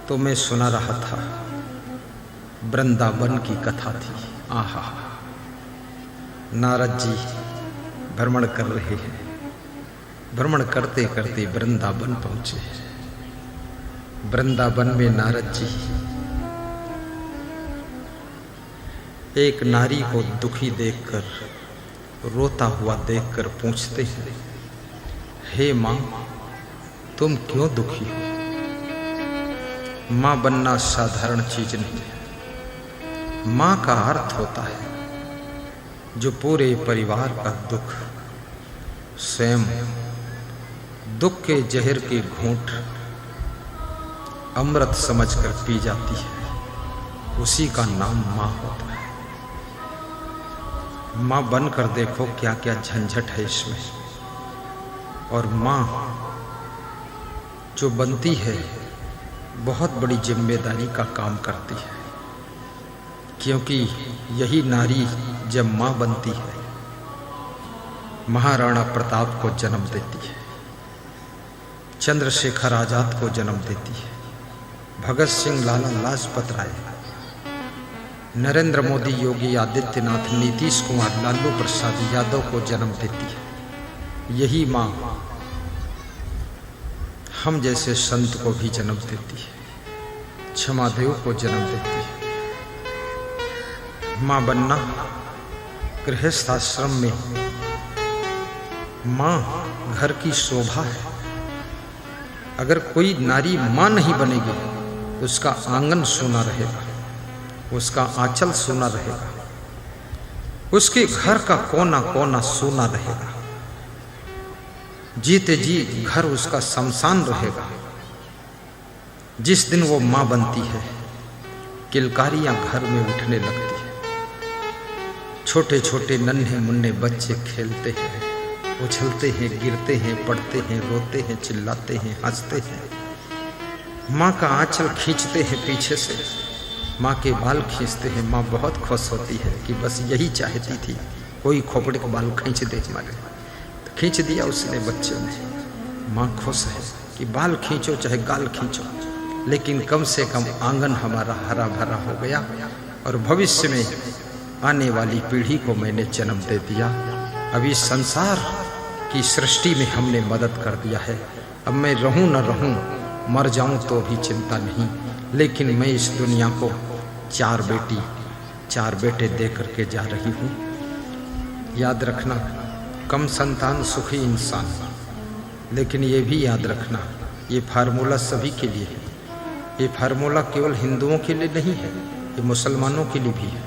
तो मैं सुना रहा था, वृंदावन की कथा थी। आहा, नारद जी भ्रमण कर रहे हैं। भ्रमण करते करते वृंदावन पहुंचे। वृंदावन में नारद जी एक नारी को दुखी देखकर, रोता हुआ देखकर पूछते हैं, हे मां, तुम क्यों दुखी हो? मां बनना साधारण चीज नहीं है। मां का अर्थ होता है जो पूरे परिवार का दुख स्वयं दुख के जहर के घूंट अमृत समझकर पी जाती है, उसी का नाम मां होता है। मां बनकर देखो क्या क्या झंझट है इसमें। और मां जो बनती है बहुत बड़ी जिम्मेदारी का काम करती है, क्योंकि यही नारी जब मां बनती है महाराणा प्रताप को जन्म देती है, चंद्रशेखर आजाद को जन्म देती है, भगत सिंह, लाला लाजपत राय, नरेंद्र मोदी, योगी आदित्यनाथ, नीतीश कुमार, लालू प्रसाद यादव को जन्म देती है। यही मां हम जैसे संत को भी जन्म देती है, क्षमादेव को जन्म देती है। मां बनना गृहस्थ आश्रम में मां घर की शोभा है। अगर कोई नारी मां नहीं बनेगी तो उसका आंगन सूना रहेगा, उसका आंचल सूना रहेगा, उसके घर का कोना कोना सूना रहेगा, जीते जी घर उसका शमशान रहेगा। जिस दिन वो मां बनती है किलकारियां घर में उठने लगती है। छोटे छोटे नन्हे मुन्ने बच्चे खेलते हैं, उछलते हैं, गिरते हैं, पड़ते हैं, रोते हैं, चिल्लाते हैं, हंसते हैं। माँ का आंचल खींचते हैं पीछे से, माँ के बाल खींचते हैं। माँ बहुत खुश होती है कि बस यही चाहती थी, कोई खोपड़े का बाल खींच दे हमारे, तो खींच दिया उसने बच्चों ने। माँ खुश है कि बाल खींचो चाहे गाल खींचो, लेकिन कम से कम आंगन हमारा हरा भरा हो गया और भविष्य में आने वाली पीढ़ी को मैंने जन्म दे दिया। अभी संसार की सृष्टि में हमने मदद कर दिया है। अब मैं रहूं न रहूं, मर जाऊं तो भी चिंता नहीं, लेकिन मैं इस दुनिया को 4 बेटी 4 बेटे दे करके जा रही हूं। याद रखना, कम संतान सुखी इंसान। लेकिन ये भी याद रखना, ये फार्मूला सभी के लिए है। ये फार्मूला केवल हिंदुओं के लिए नहीं है, ये मुसलमानों के लिए भी है,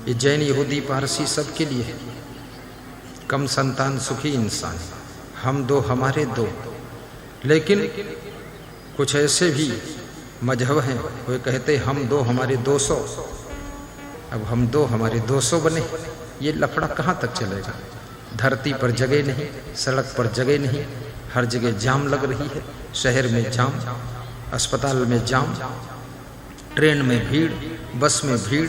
ये जैन, यहूदी, पारसी सब के लिए है। कम संतान सुखी इंसान, हम 2 हमारे 2। लेकिन कुछ ऐसे भी मजहब हैं, वे कहते हम 2 हमारे 200। अब हम 2 हमारे 200 बने, ये लफड़ा कहाँ तक चलेगा? धरती पर जगह नहीं, सड़क पर जगह नहीं, हर जगह जाम लग रही है। शहर में जाम, अस्पताल में जाम, ट्रेन में भीड़, बस में भीड़,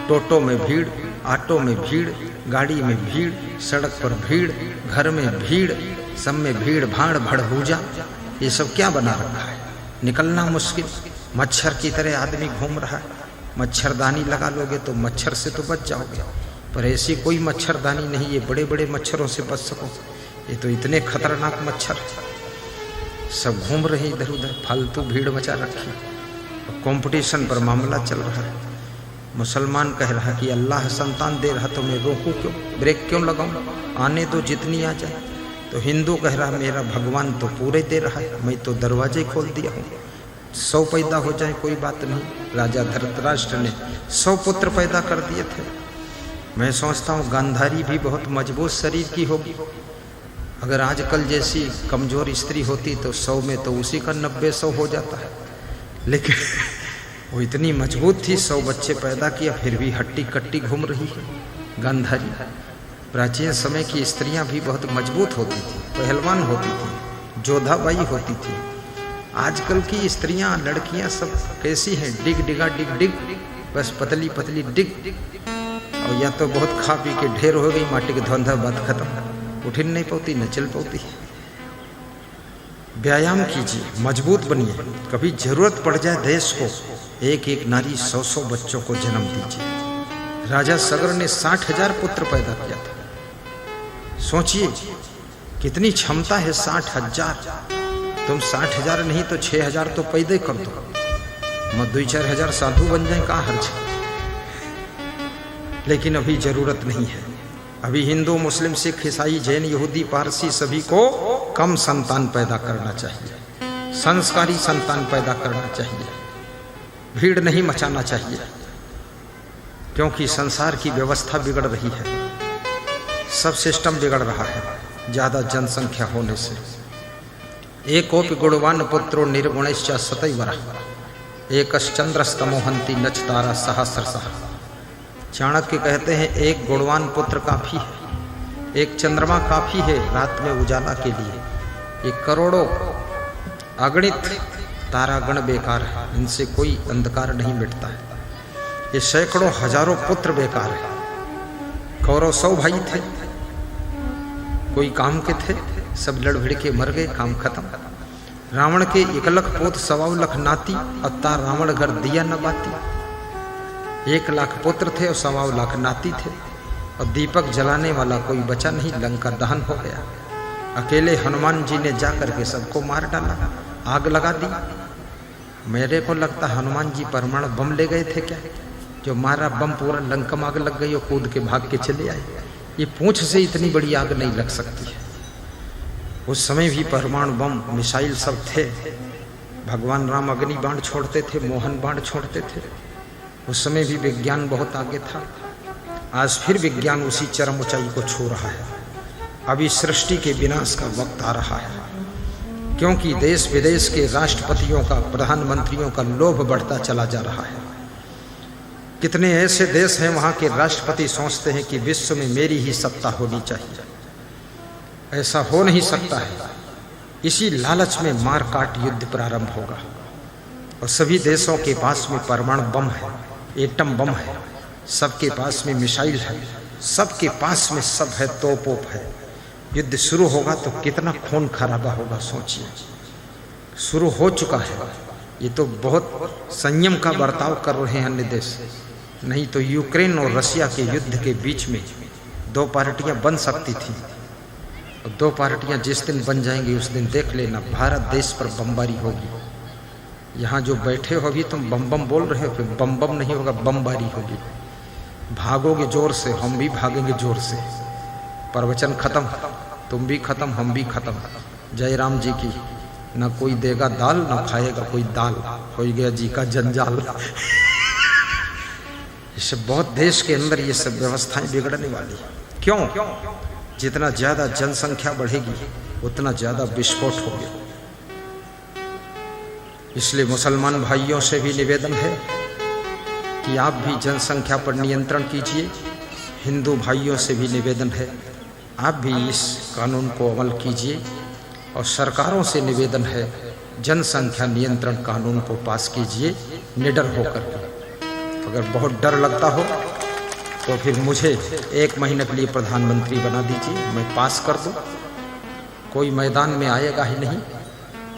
टोटो में भीड़, ऑटो में भीड़, गाड़ी में भीड़, सड़क पर भीड़, घर में भीड़, सब में भीड़ भाड़ भड़भूजा। ये सब क्या बना रखा है? निकलना मुश्किल, मच्छर की तरह आदमी घूम रहा है। मच्छरदानी लगा लोगे तो मच्छर से तो बच जाओगे, पर ऐसी कोई मच्छरदानी नहीं ये बड़े बड़े मच्छरों से बच सको। ये तो इतने खतरनाक मच्छर सब घूम रहे इधर उधर, फालतू भीड़ मचा रखी। कंपटीशन पर मामला चल रहा है। मुसलमान कह रहा कि अल्लाह संतान दे रहा तो मैं रोकूं क्यों, ब्रेक क्यों लगाऊं, आने दो जितनी आ जाए। तो हिंदू कह रहा मेरा भगवान तो पूरे दे रहा है, मैं तो दरवाजे खोल दिया हूँ, 100 पैदा हो जाए कोई बात नहीं। राजा धृतराष्ट्र ने 100 पुत्र पैदा कर दिए थे। मैं सोचता हूँ गांधारी भी बहुत मजबूत शरीर की होगी। अगर आजकल जैसी कमजोर स्त्री होती तो 100 में तो उसी का 90-100 हो जाता है। लेकिन वो इतनी मजबूत थी, 100 बच्चे पैदा किया, फिर भी हट्टी कट्टी घूम रही है गांधारी। प्राचीन समय की स्त्रियां भी बहुत मजबूत होती थी, पहलवान होती थी, जोधाबाई होती थी। आजकल की स्त्रियां, लड़कियां सब कैसी हैं? डिग डिगा डिग डिग, बस पतली पतली डिग। और या तो बहुत खा पी के ढेर हो गई, माटी के धंधा बात खत्म, उठ नहीं पाती, न चल पाती। व्यायाम कीजिए, मजबूत बनिए। कभी जरूरत पड़ जाए देश को, एक एक नारी 100-100 बच्चों को जन्म दीजिए। राजा सगर ने 60,000 पुत्र पैदा किया था। सोचिए कितनी क्षमता है 60,000। तुम 60,000 नहीं तो 6,000 तो पैदा कर दो, मत 2-4 हजार साधु बन जाए, कहाँ हर्ज है। लेकिन अभी जरूरत नहीं है। अभी हिंदू, मुस्लिम, सिख, ईसाई, जैन, यहूदी, पारसी सभी को कम संतान पैदा करना चाहिए, संस्कारी संतान पैदा करना चाहिए, भीड़ नहीं मचाना चाहिए, क्योंकि संसार की व्यवस्था बिगड़ रही है, सब सिस्टम बिगड़ रहा है ज्यादा जनसंख्या होने से। एकोपि गुणवान पुत्रो निर्गुणश्च सतैवरः, एकश्चंद्रस्तमोहन्ति नच तारा सहस्रशः। चाणक्य कहते हैं एक गुणवान पुत्र काफी है, एक चंद्रमा काफी है रात में उजाला के लिए। ये करोड़ों अगणित तारागण बेकार है, इनसे कोई अंधकार नहीं मिटता है। ये सैकड़ों हजारों पुत्र बेकार है। कौरव 100 भाई थे, कोई काम के थे, सब लड़ भिड़ के मर गए, काम खत्म। रावण के 1 लाख पोत 1.25 लाख नाती, अवतार रावण घर दिया न बाती। 1 लाख पुत्र थे और 1.25 लाख नाती थे, और दीपक जलाने वाला कोई बचा नहीं, लंका दहन हो गया। अकेले हनुमान जी ने जाकर के सबको मार डाला, आग लगा दी। मेरे को लगता हनुमान जी परमाणु बम ले गए थे क्या, जो मारा बम पूरा लंका में आग लग गई और कूद के भाग के चले आए। ये पूंछ से इतनी बड़ी आग नहीं लग सकती है। उस समय भी परमाणु बम, मिसाइल सब थे। भगवान राम अग्नि बाण छोड़ते थे, मोहन बाण छोड़ते थे। उस समय भी विज्ञान बहुत आगे था। आज फिर विज्ञान उसी चरम ऊंचाई को छू रहा है। अभी सृष्टि के विनाश का वक्त आ रहा है, क्योंकि देश विदेश के राष्ट्रपतियों का, प्रधानमंत्रियों का लोभ बढ़ता चला जा रहा है। कितने ऐसे देश हैं वहाँ के राष्ट्रपति सोचते हैं कि विश्व में मेरी ही सत्ता होनी चाहिए। ऐसा हो नहीं सकता है। इसी लालच में मार काट युद्ध प्रारंभ होगा, और सभी देशों के पास में परमाणु बम है, एटम बम है, सबके पास में मिसाइल है, सबके पास में सब है, तोप है। युद्ध शुरू होगा तो कितना खून खराबा होगा, सोचिए। शुरू हो चुका है। ये तो बहुत संयम का बर्ताव कर रहे हैं अन्य देश, नहीं तो यूक्रेन और रशिया के युद्ध के बीच में 2 पार्टियां बन सकती थी, और 2 पार्टियां जिस दिन बन जाएंगी उस दिन देख लेना भारत देश पर बमबारी होगी। यहाँ जो बैठे हो अभी तुम बम बम बोल रहे हो, फिर बम बम नहीं होगा, बमबारी होगी। भागोगे जोर से, हम भी भागेंगे जोर से। प्रवचन खत्म, तुम भी खत्म, हम भी खत्म। जय राम जी की। न कोई देगा दाल, न खाएगा कोई दाल, हो गया जी का जंजाल। इससे बहुत देश के अंदर ये सब व्यवस्थाएं बिगड़ने वाली। क्यों? जितना ज्यादा जनसंख्या बढ़ेगी उतना ज्यादा विस्फोट होगा। इसलिए मुसलमान भाइयों से भी निवेदन है कि आप भी जनसंख्या पर नियंत्रण कीजिए। हिंदू भाइयों से भी निवेदन है, आप भी इस कानून को अमल कीजिए। और सरकारों से निवेदन है, जनसंख्या नियंत्रण कानून को पास कीजिए निडर होकर के। अगर बहुत डर लगता हो तो फिर मुझे 1 महीने के लिए प्रधानमंत्री बना दीजिए, मैं पास कर दूं। कोई मैदान में आएगा ही नहीं,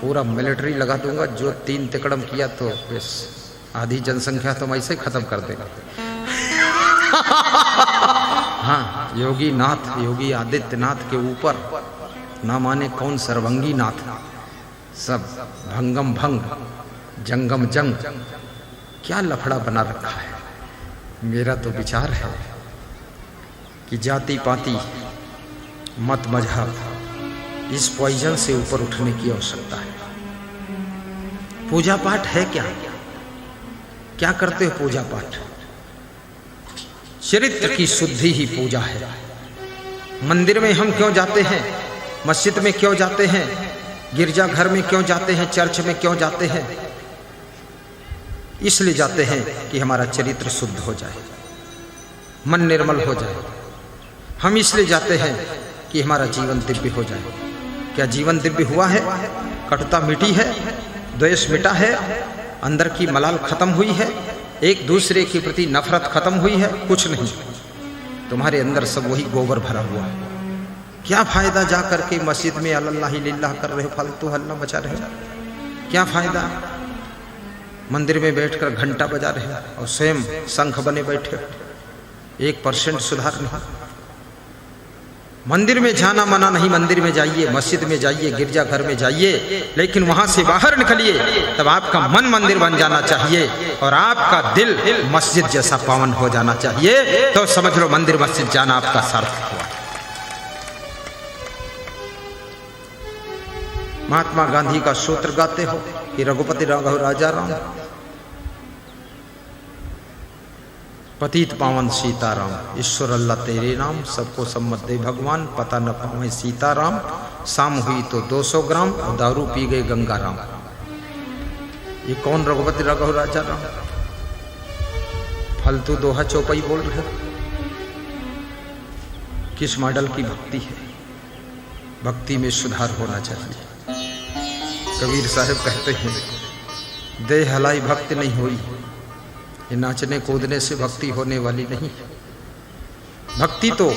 पूरा मिलिट्री लगा दूंगा। जो 3 तिकड़म किया तो बस आधी जनसंख्या तो मैं ऐसे खत्म कर देगा। हाँ, योगी नाथ, योगी आदित्यनाथ के ऊपर ना माने कौन सर्वंगी नाथ, सब भंगम भंग, जंगम जंग, क्या लफड़ा बना रखा है। मेरा तो विचार है कि जाति पाति, मत मजहब, इस पॉइजन से ऊपर उठने की आवश्यकता है। पूजा पाठ है क्या? क्या करते हो पूजा पाठ? चरित्र की शुद्धि ही पूजा है। मंदिर में हम क्यों जाते हैं? मस्जिद में क्यों जाते हैं? गिरजा घर में क्यों जाते हैं? चर्च में क्यों जाते हैं? इसलिए जाते हैं कि हमारा चरित्र शुद्ध हो जाए, मन निर्मल हो जाए। हम इसलिए जाते हैं कि हमारा जीवन दिव्य हो जाए। क्या जीवन दिव्य हुआ है? कटुता मिटी है, द्वेष मिटा है, अंदर की मलाल खत्म हुई है, एक दूसरे के प्रति नफरत खत्म हुई है? कुछ नहीं। तुम्हारे अंदर सब वही गोबर भरा हुआ है। क्या फायदा जा करके मस्जिद में अल्लाह लिल्लाह कर रहे, फालतू हल्ला मचा रहे, क्या फायदा? मंदिर में बैठकर घंटा बजा रहे और स्वयं शंख बने बैठे, 1% सुधार नहीं। मंदिर में जाना मना नहीं, मंदिर में जाइए, मस्जिद में जाइए, गिरजाघर में जाइए, लेकिन वहां से बाहर निकलिए तब आपका मन मंदिर बन जाना चाहिए और आपका दिल मस्जिद जैसा पावन हो जाना चाहिए। तो समझ लो मंदिर मस्जिद जाना आपका सार्थक हुआ। महात्मा गांधी का सूत्र गाते हो कि रघुपति राघव राजा राम, पतित पावन सीताराम, ईश्वर अल्लाह तेरे नाम, सबको सम्मत दे भगवान, पता न पावे सीताराम, शाम हुई तो 200 ग्राम और दारू पी गए गंगाराम। ये कौन रघुपति राघव राजा राम? फालतू दोहा चौपाई बोल रहे। किस मॉडल की भक्ति है? भक्ति में सुधार होना चाहिए। कबीर साहब कहते हैं, देह हलाई भक्ति नहीं हुई, ये नाचने कूदने से भक्ति होने वाली नहीं। भक्ति तो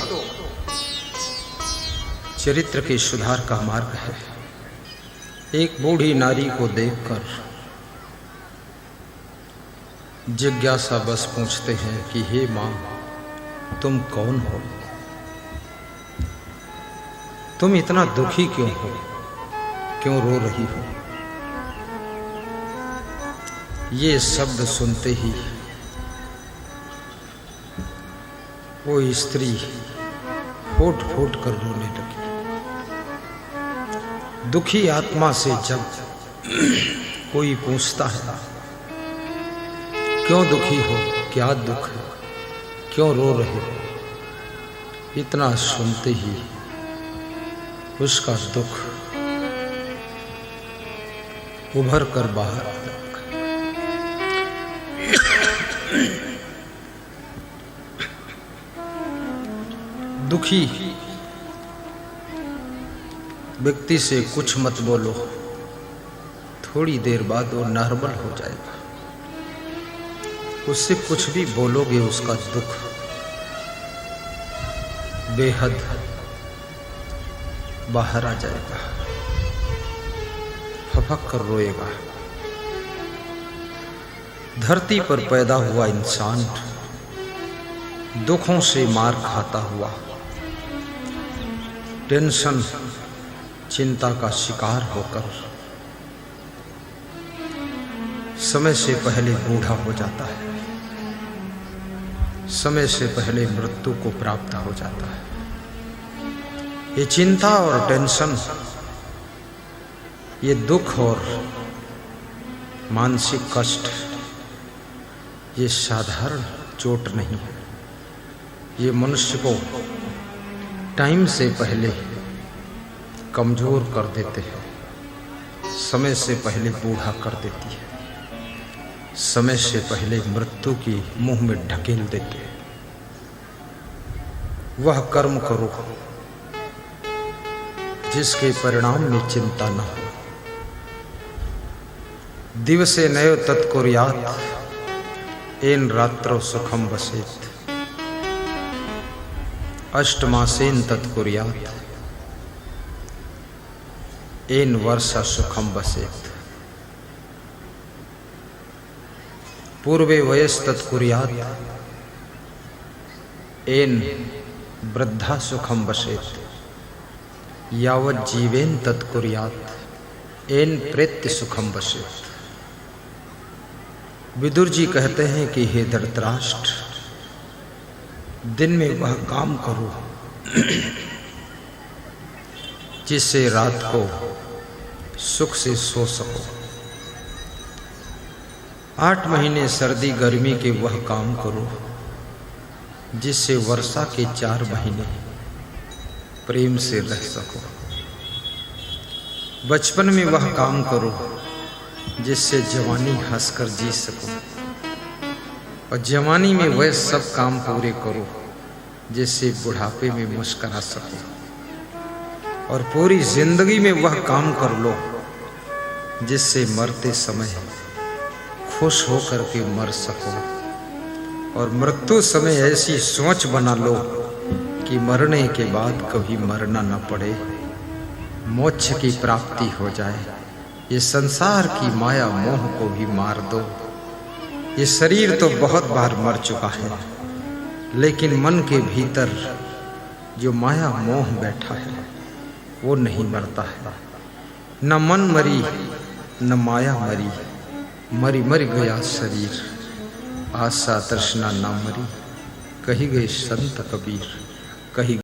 चरित्र के सुधार का मार्ग है। एक बूढ़ी नारी को देखकर जिज्ञासा बस पूछते हैं कि हे मां, तुम कौन हो? तुम इतना दुखी क्यों हो? क्यों रो रही हो? ये शब्द सुनते ही वो स्त्री फूट फूट कर रोने लगी। दुखी आत्मा से जब कोई पूछता है क्यों दुखी हो, क्या दुख है, क्यों रो रहे हो, इतना सुनते ही उसका दुख उभर कर बाहर आता। दुखी व्यक्ति से कुछ मत बोलो, थोड़ी देर बाद वो नॉर्मल हो जाएगा। उससे कुछ भी बोलोगे उसका दुख बेहद बाहर आ जाएगा, फपक कर रोएगा। धरती पर पैदा हुआ इंसान दुखों से मार खाता हुआ, टेंशन चिंता का शिकार होकर समय से पहले बूढ़ा हो जाता है, समय से पहले मृत्यु को प्राप्त हो जाता है। ये चिंता और टेंशन, ये दुख और मानसिक कष्ट, ये साधारण चोट नहीं है। ये मनुष्य को टाइम से पहले कमजोर कर देते हैं, समय से पहले बूढ़ा कर देती है, समय से पहले मृत्यु की मुंह में ढकेल देते हैं। वह कर्म करो जिसके परिणाम में चिंता न हो। दिवसे नयो तत्कुर्यात् एन रात्रौ सुखम वसेत्, अष्टमासेन तत्कुर्यात् एन वर्षा सुखम वसेत्, पूर्वे वयस् तत्कुर्यात् एन वृद्धा सुखम वसेत्, यावत् जीवेन तत्कुर्यात् एन प्रेत्य सुखम वसेत्। विदुर जी कहते हैं कि हे धृतराष्ट्र, दिन में वह काम करो जिससे रात को सुख से सो सको। 8 महीने सर्दी गर्मी के वह काम करो जिससे वर्षा के 4 महीने प्रेम से रह सको। बचपन में वह काम करो जिससे जवानी हंसकर जी सको, और जवानी में वह सब काम पूरे करो जिससे बुढ़ापे में मुस्कुरा सको, और पूरी जिंदगी में वह काम कर लो जिससे मरते समय खुश होकर के मर सको, और मृत्यु समय ऐसी सोच बना लो कि मरने के बाद कभी मरना न पड़े, मोक्ष की प्राप्ति हो जाए। ये संसार की माया मोह को भी मार दो। ये शरीर तो बहुत बार मर चुका है, लेकिन मन के भीतर जो माया मोह बैठा है वो नहीं मरता है। न मन मरी न माया मरी, मरी मर गया शरीर, आशा तृष्णा न मरी, कही गए संत कबीर, कही